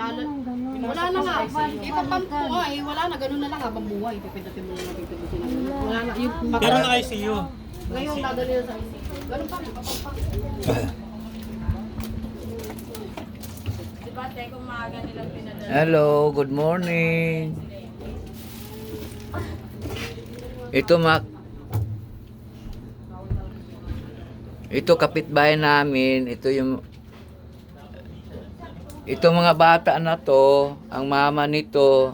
Pinakalat. Wala na nga. Ipapamp ko nga eh. Wala na. Ganun na lang habang buhay. Pipindutin mo na lang. Pipindutin na lang. Wala na. Yung Pero na ICU. ngayon dadali na sa ICU. Ganun pa. Ipapamp pa. Diba, kung maaga nilang pinadala. Hello, good morning. Ito kapitbahay namin, ito mga bata na to, ang mama nito,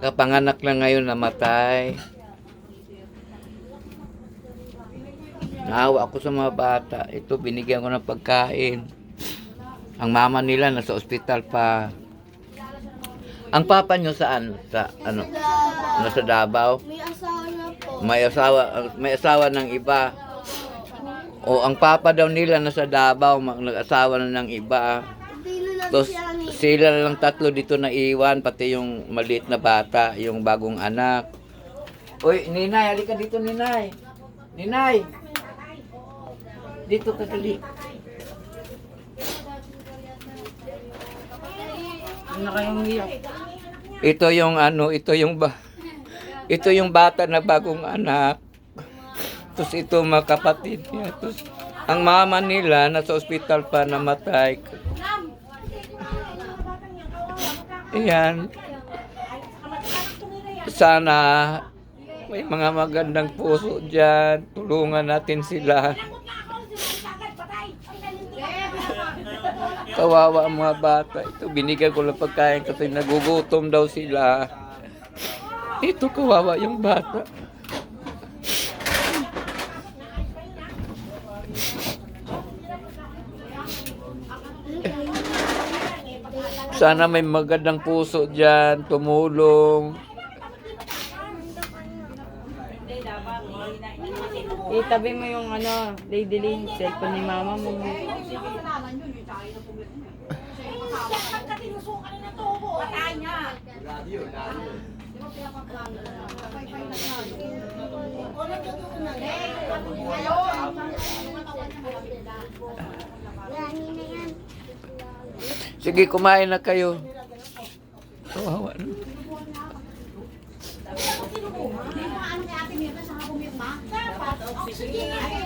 kapanganak lang ngayon namatay. Naawa ako sa mga bata. Ito, binigyan ko ng pagkain. Ang mama nila nasa ospital pa. Ang papa nyo saan? Nasa Davao? May asawa na po. May asawa ng iba. O ang papa daw nila nasa Davao, nag-asawa na ng iba. Hindi na natin Tapos siya ni. sila lang tatlo dito na iwan, pati yung maliit na bata, yung bagong anak. Uy, Ninay, halika dito, Ninay. Ninay! Dito ka dali. Ano na kayong hiyak? Ito yung bata na bagong anak. Tapos ito mga kapatid niya. Tapos ang mama nila nasa ospital pa namatay. Ayan. Sana may mga magandang puso dyan. Tulungan natin sila. Kawawa ang mga bata. Ito, binigyan ko lang pagkain kasi nagugutom daw sila. Ito, kawawa yung bata. Sana may magandang puso dyan, tumulong. Itabi mo yung Lady Lane, cellphone ni mama mo. Sige, kumain na kayo. Kawawa na.